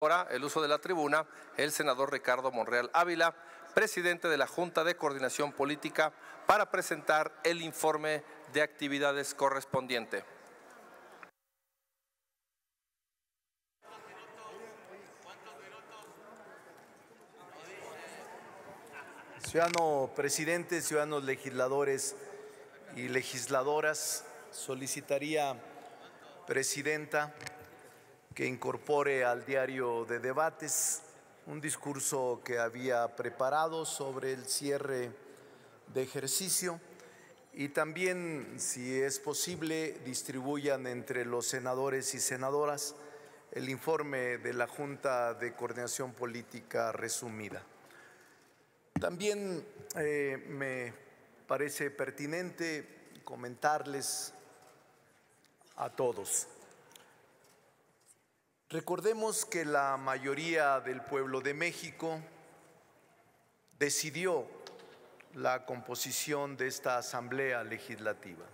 Ahora el uso de la tribuna el senador Ricardo Monreal Ávila, presidente de la Junta de Coordinación Política, para presentar el informe de actividades correspondiente. Ciudadano presidente, ciudadanos legisladores y legisladoras, solicitaría, presidenta, que incorpore al diario de debates un discurso que había preparado sobre el cierre de ejercicio y también, si es posible, distribuyan entre los senadores y senadoras el informe de la Junta de Coordinación Política resumida. También me parece pertinente comentarles a todos. Recordemos que la mayoría del pueblo de México decidió la composición de esta Asamblea Legislativa.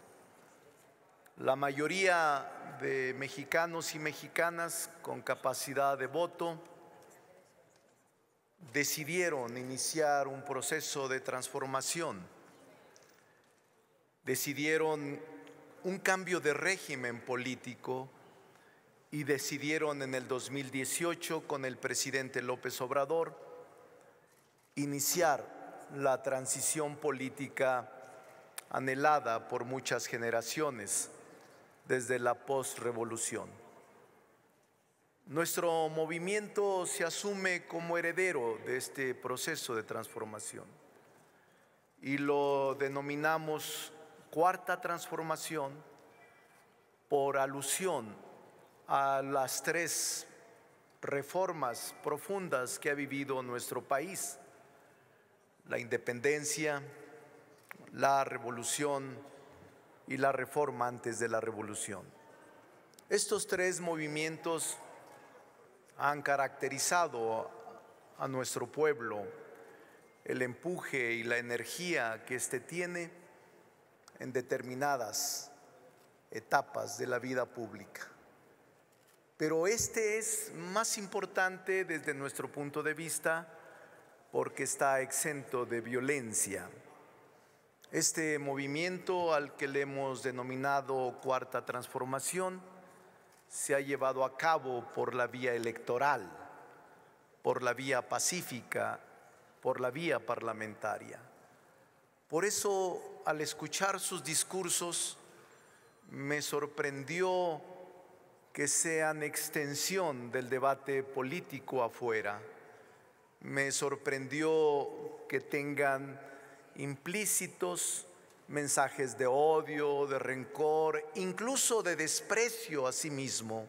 La mayoría de mexicanos y mexicanas con capacidad de voto decidieron iniciar un proceso de transformación, decidieron un cambio de régimen político y decidieron en el 2018 con el presidente López Obrador iniciar la transición política anhelada por muchas generaciones desde la posrevolución. Nuestro movimiento se asume como heredero de este proceso de transformación y lo denominamos Cuarta Transformación por alusión a las tres reformas profundas que ha vivido nuestro país: la independencia, la revolución y la reforma antes de la revolución. Estos tres movimientos han caracterizado a nuestro pueblo, el empuje y la energía que éste tiene en determinadas etapas de la vida pública. Pero este es más importante desde nuestro punto de vista porque está exento de violencia. Este movimiento, al que le hemos denominado Cuarta Transformación, se ha llevado a cabo por la vía electoral, por la vía pacífica, por la vía parlamentaria. Por eso, al escuchar sus discursos, me sorprendió que sean extensión del debate político afuera. Me sorprendió que tengan implícitos mensajes de odio, de rencor, incluso de desprecio a sí mismo.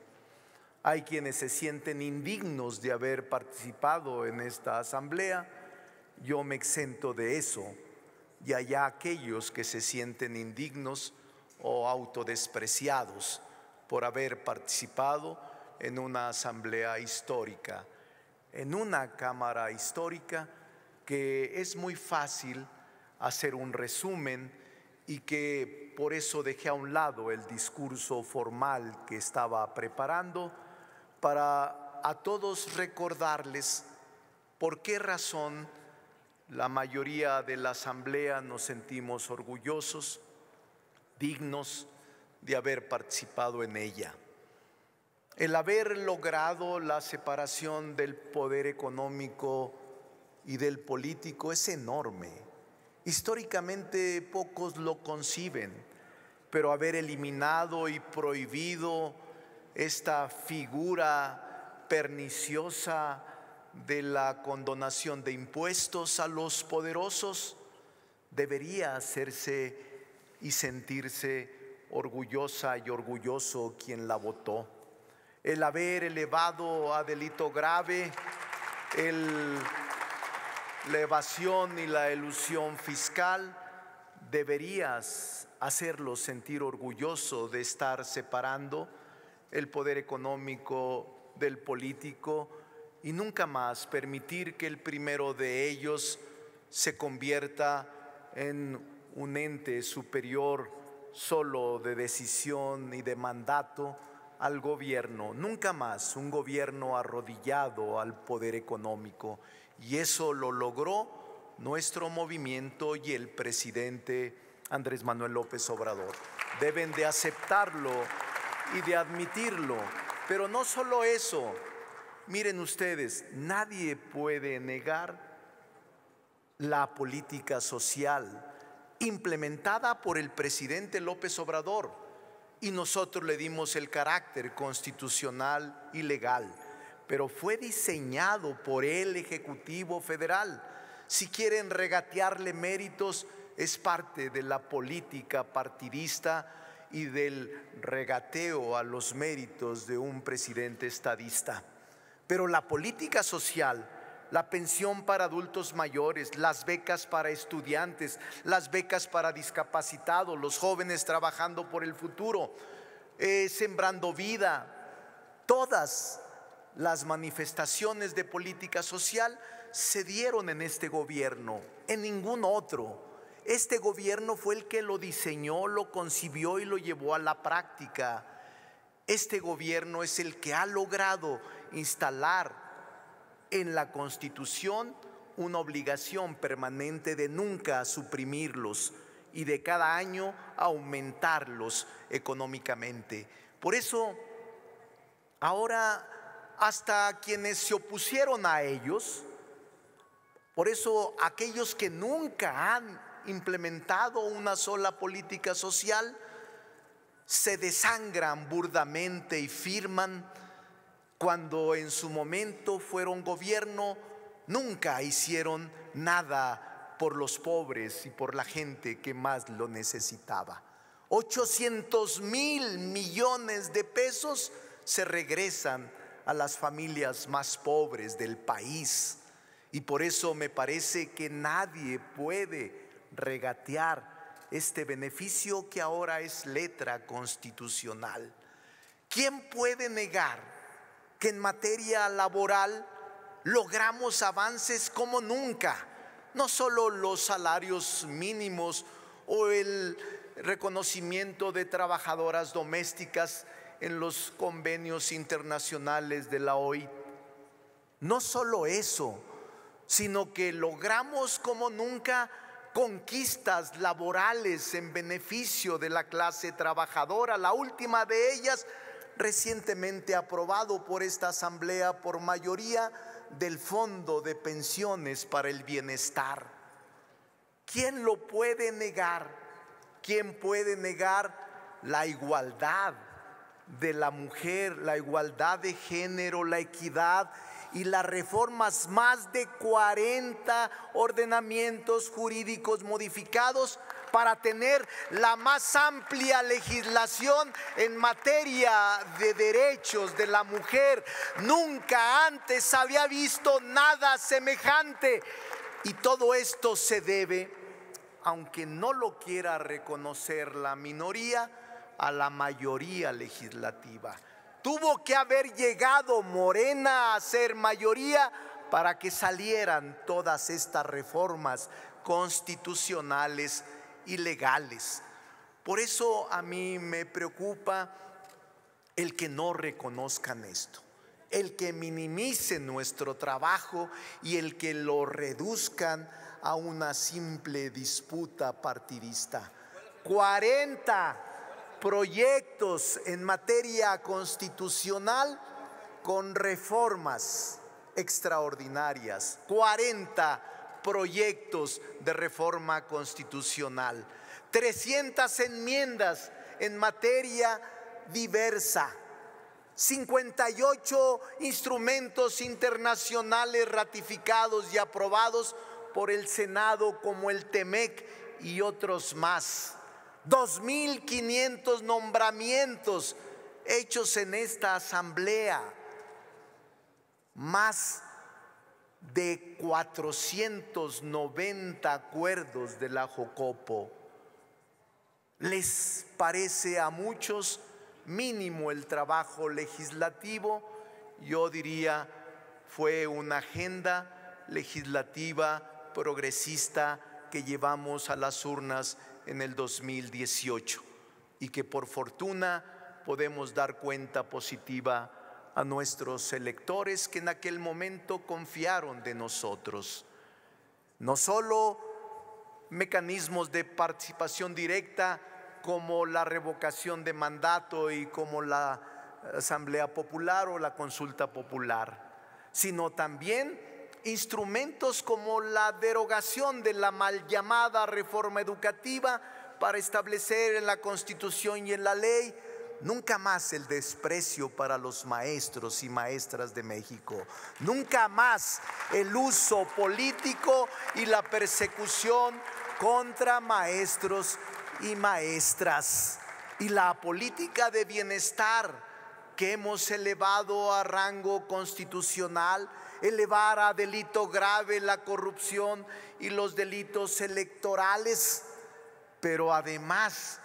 Hay quienes se sienten indignos de haber participado en esta asamblea. Yo me exento de eso. Y hay aquellos que se sienten indignos o autodespreciados por haber participado en una asamblea histórica, en una cámara histórica que es muy fácil hacer un resumen y que por eso dejé a un lado el discurso formal que estaba preparando para a todos recordarles por qué razón la mayoría de la asamblea nos sentimos orgullosos, dignos de haber participado en ella. El haber logrado la separación del poder económico y del político es enorme. Históricamente pocos lo conciben, pero haber eliminado y prohibido esta figura perniciosa de la condonación de impuestos a los poderosos debería hacerse y sentirse orgullosa y orgulloso quien la votó. El haber elevado a delito grave la evasión y la elusión fiscal deberías hacerlo sentir orgulloso de estar separando el poder económico del político y nunca más permitir que el primero de ellos se convierta en un ente superior solo de decisión y de mandato al gobierno, nunca más un gobierno arrodillado al poder económico. Y eso lo logró nuestro movimiento y el presidente Andrés Manuel López Obrador. Deben de aceptarlo y de admitirlo. Pero no solo eso, miren ustedes, nadie puede negar la política social implementada por el presidente López Obrador, y nosotros le dimos el carácter constitucional y legal, pero fue diseñado por el Ejecutivo Federal. Si quieren regatearle méritos, es parte de la política partidista y del regateo a los méritos de un presidente estadista. Pero la política social, la pensión para adultos mayores, las becas para estudiantes, las becas para discapacitados, los jóvenes trabajando por el futuro, Sembrando Vida, todas las manifestaciones de política social se dieron en este gobierno, en ningún otro. Este gobierno fue el que lo diseñó, lo concibió y lo llevó a la práctica. Este gobierno es el que ha logrado instalar en la Constitución una obligación permanente de nunca suprimirlos y de cada año aumentarlos económicamente. Por eso, ahora hasta quienes se opusieron a ellos, por eso aquellos que nunca han implementado una sola política social, se desangran burdamente y firman cuando en su momento fueron gobierno, nunca hicieron nada por los pobres y por la gente que más lo necesitaba. 800,000 millones de pesos se regresan a las familias más pobres del país, y por eso me parece que nadie puede regatear este beneficio que ahora es letra constitucional. ¿Quién puede negar que en materia laboral logramos avances como nunca? No solo los salarios mínimos o el reconocimiento de trabajadoras domésticas en los convenios internacionales de la OIT. No solo eso, sino que logramos como nunca conquistas laborales en beneficio de la clase trabajadora. La última de ellas, recientemente aprobado por esta Asamblea por mayoría, del Fondo de Pensiones para el Bienestar. ¿Quién lo puede negar? ¿Quién puede negar la igualdad de la mujer, la igualdad de género, la equidad y las reformas? Más de 40 ordenamientos jurídicos modificados para tener la más amplia legislación en materia de derechos de la mujer. Nunca antes había visto nada semejante, y todo esto se debe, aunque no lo quiera reconocer la minoría, a la mayoría legislativa. Tuvo que haber llegado Morena a ser mayoría para que salieran todas estas reformas constitucionales y legales. Por eso a mí me preocupa el que no reconozcan esto, el que minimicen nuestro trabajo y el que lo reduzcan a una simple disputa partidista. 40 proyectos en materia constitucional con reformas extraordinarias, 40 proyectos de reforma constitucional, 300 enmiendas en materia diversa, 58 instrumentos internacionales ratificados y aprobados por el Senado, como el TEMEC y otros más, 2.500 nombramientos hechos en esta Asamblea, más de 490 acuerdos de la Jocopo. ¿Les parece a muchos mínimo el trabajo legislativo? Yo diría, fue una agenda legislativa progresista que llevamos a las urnas en el 2018 y que por fortuna podemos dar cuenta positiva a nuestros electores que en aquel momento confiaron de nosotros. No solo mecanismos de participación directa como la revocación de mandato y como la Asamblea Popular o la consulta popular, sino también instrumentos como la derogación de la mal llamada reforma educativa para establecer en la Constitución y en la ley nunca más el desprecio para los maestros y maestras de México, nunca más el uso político y la persecución contra maestros y maestras, y la política de bienestar que hemos elevado a rango constitucional, elevar a delito grave la corrupción y los delitos electorales. Pero además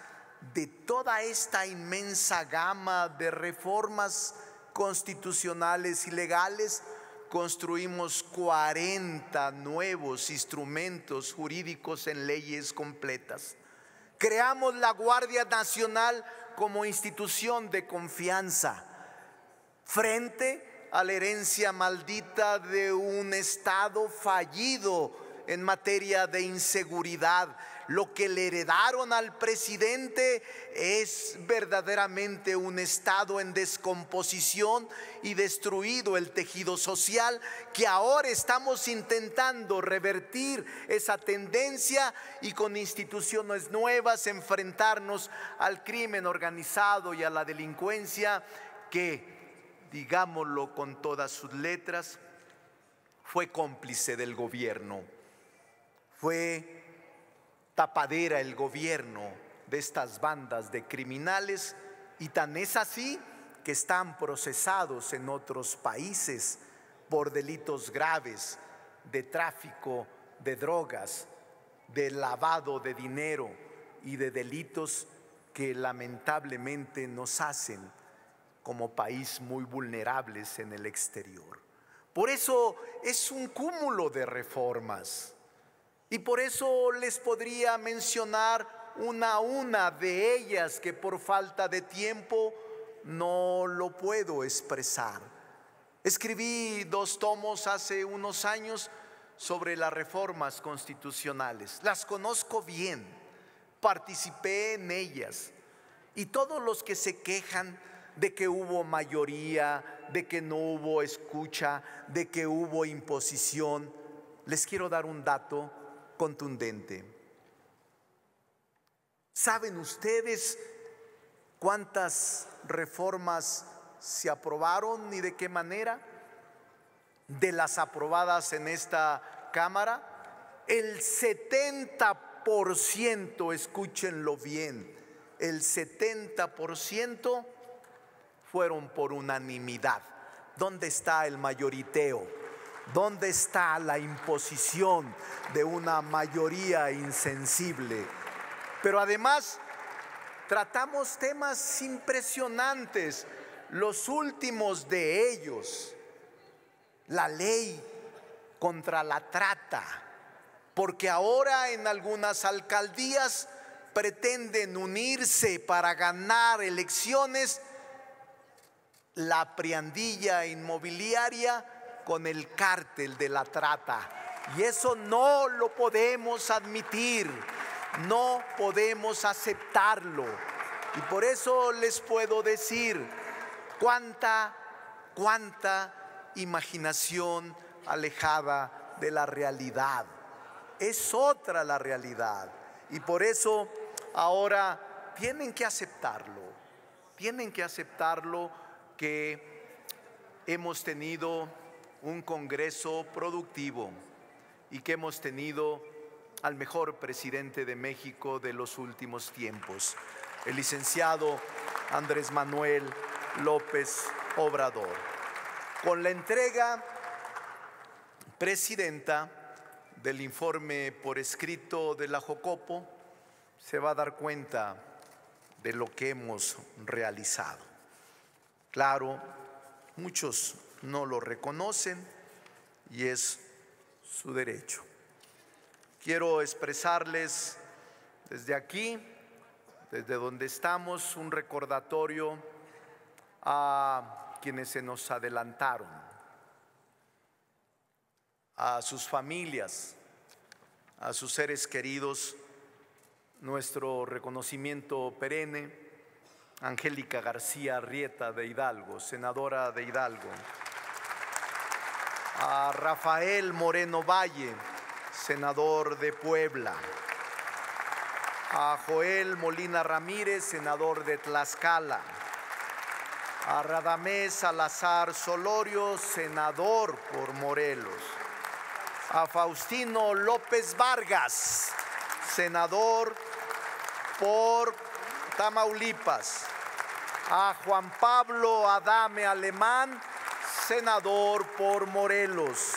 de toda esta inmensa gama de reformas constitucionales y legales, construimos 40 nuevos instrumentos jurídicos en leyes completas. Creamos la Guardia Nacional como institución de confianza frente a la herencia maldita de un Estado fallido en materia de inseguridad. Lo que le heredaron al presidente es verdaderamente un Estado en descomposición y destruido el tejido social, que ahora estamos intentando revertir esa tendencia y con instituciones nuevas enfrentarnos al crimen organizado y a la delincuencia que, digámoslo con todas sus letras, fue cómplice del gobierno, fue tapadera el gobierno de estas bandas de criminales, y tan es así que están procesados en otros países por delitos graves de tráfico de drogas, de lavado de dinero y de delitos que lamentablemente nos hacen como país muy vulnerables en el exterior. Por eso es un cúmulo de reformas. Y por eso les podría mencionar una a una de ellas que por falta de tiempo no lo puedo expresar. Escribí 2 tomos hace unos años sobre las reformas constitucionales. Las conozco bien, participé en ellas. Y todos los que se quejan de que hubo mayoría, de que no hubo escucha, de que hubo imposición, les quiero dar un dato contundente. ¿Saben ustedes cuántas reformas se aprobaron y de qué manera? De las aprobadas en esta Cámara, el 70%, escúchenlo bien, el 70% fueron por unanimidad. ¿Dónde está el mayoriteo? ¿Dónde está la imposición de una mayoría insensible? Pero además tratamos temas impresionantes. Los últimos de ellos, la ley contra la trata, porque ahora en algunas alcaldías pretenden unirse para ganar elecciones la priandilla inmobiliaria con el cártel de la trata, y eso no lo podemos admitir, no podemos aceptarlo. Y por eso les puedo decir cuánta imaginación alejada de la realidad. Es otra la realidad, y por eso ahora tienen que aceptarlo que hemos tenido un Congreso productivo y que hemos tenido al mejor presidente de México de los últimos tiempos, el licenciado Andrés Manuel López Obrador. Con la entrega, presidenta, del informe por escrito de la Jocopo, se va a dar cuenta de lo que hemos realizado. Claro, muchos no lo reconocen y es su derecho. Quiero expresarles desde aquí, desde donde estamos, un recordatorio a quienes se nos adelantaron, a sus familias, a sus seres queridos, nuestro reconocimiento perenne. Angélica García Arrieta de Hidalgo, senadora de Hidalgo. A Rafael Moreno Valle, senador de Puebla. A Joel Molina Ramírez, senador de Tlaxcala. A Radamés Salazar Solorio, senador por Morelos. A Faustino López Vargas, senador por Tamaulipas. A Juan Pablo Adame Alemán, senador por Morelos.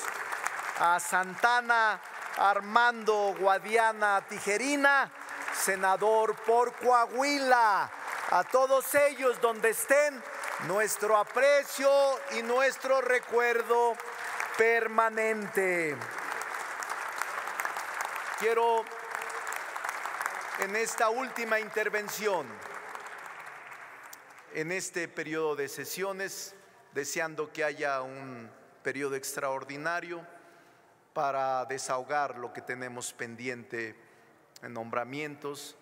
A Santana Armando Guadiana Tijerina, senador por Coahuila. A todos ellos, donde estén, nuestro aprecio y nuestro recuerdo permanente. Quiero, en esta última intervención, en este periodo de sesiones, deseando que haya un periodo extraordinario para desahogar lo que tenemos pendiente en nombramientos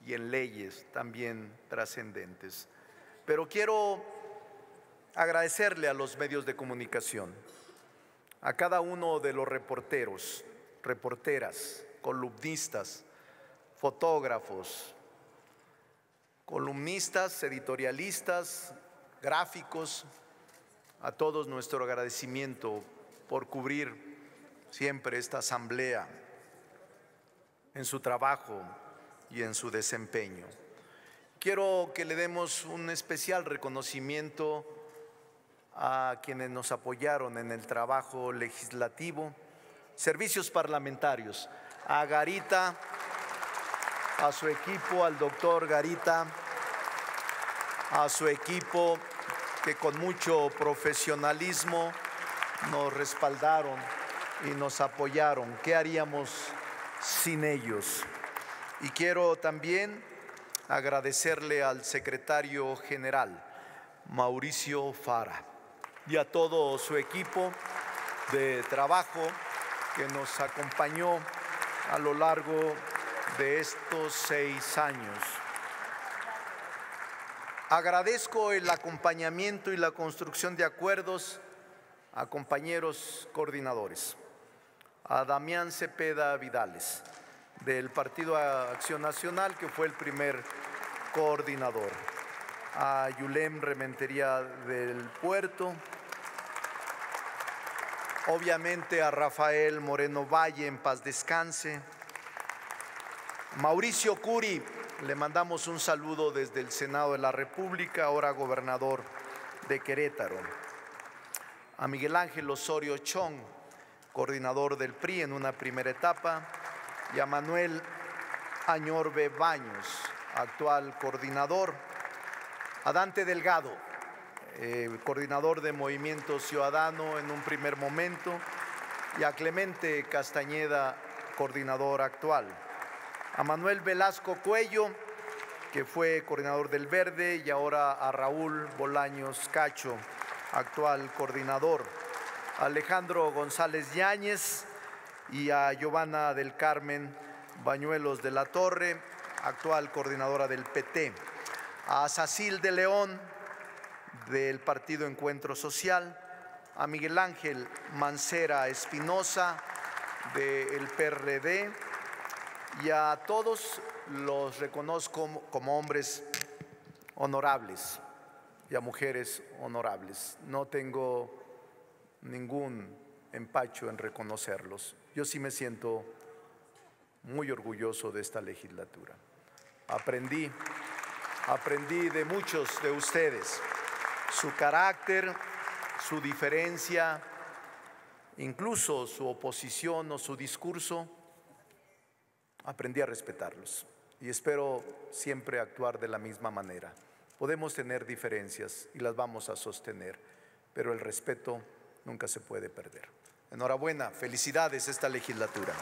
y en leyes también trascendentes. Pero quiero agradecerle a los medios de comunicación, a cada uno de los reporteros, reporteras, columnistas, fotógrafos, columnistas, editorialistas, gráficos, a todos nuestro agradecimiento por cubrir siempre esta asamblea en su trabajo y en su desempeño. Quiero que le demos un especial reconocimiento a quienes nos apoyaron en el trabajo legislativo, servicios parlamentarios, a Garita, a su equipo, al doctor Garita, a su equipo que con mucho profesionalismo nos respaldaron y nos apoyaron. ¿Qué haríamos sin ellos? Y quiero también agradecerle al secretario general, Mauricio Fara, y a todo su equipo de trabajo que nos acompañó a lo largo de estos 6 años. Agradezco el acompañamiento y la construcción de acuerdos a compañeros coordinadores, a Damián Cepeda Vidales, del Partido Acción Nacional, que fue el primer coordinador, a Yulem Rementería del Puerto, obviamente a Rafael Moreno Valle, en paz descanse, Mauricio Curi, le mandamos un saludo desde el Senado de la República, ahora gobernador de Querétaro, a Miguel Ángel Osorio Chong, coordinador del PRI en una primera etapa, y a Manuel Añorbe Baños, actual coordinador, a Dante Delgado, coordinador de Movimiento Ciudadano en un primer momento, y a Clemente Castañeda, coordinador actual, a Manuel Velasco Cuello, que fue coordinador del Verde, y ahora a Raúl Bolaños Cacho, actual coordinador, a Alejandro González Yáñez y a Giovanna del Carmen Bañuelos de la Torre, actual coordinadora del PT, a Sacil de León, del Partido Encuentro Social, a Miguel Ángel Mancera Espinosa, del PRD, y a todos los reconozco como hombres honorables y a mujeres honorables. No tengo ningún empacho en reconocerlos. Yo sí me siento muy orgulloso de esta legislatura. Aprendí de muchos de ustedes, su carácter, su diferencia, incluso su oposición o su discurso. Aprendí a respetarlos y espero siempre actuar de la misma manera. Podemos tener diferencias y las vamos a sostener, pero el respeto nunca se puede perder. Enhorabuena, felicidades esta legislatura.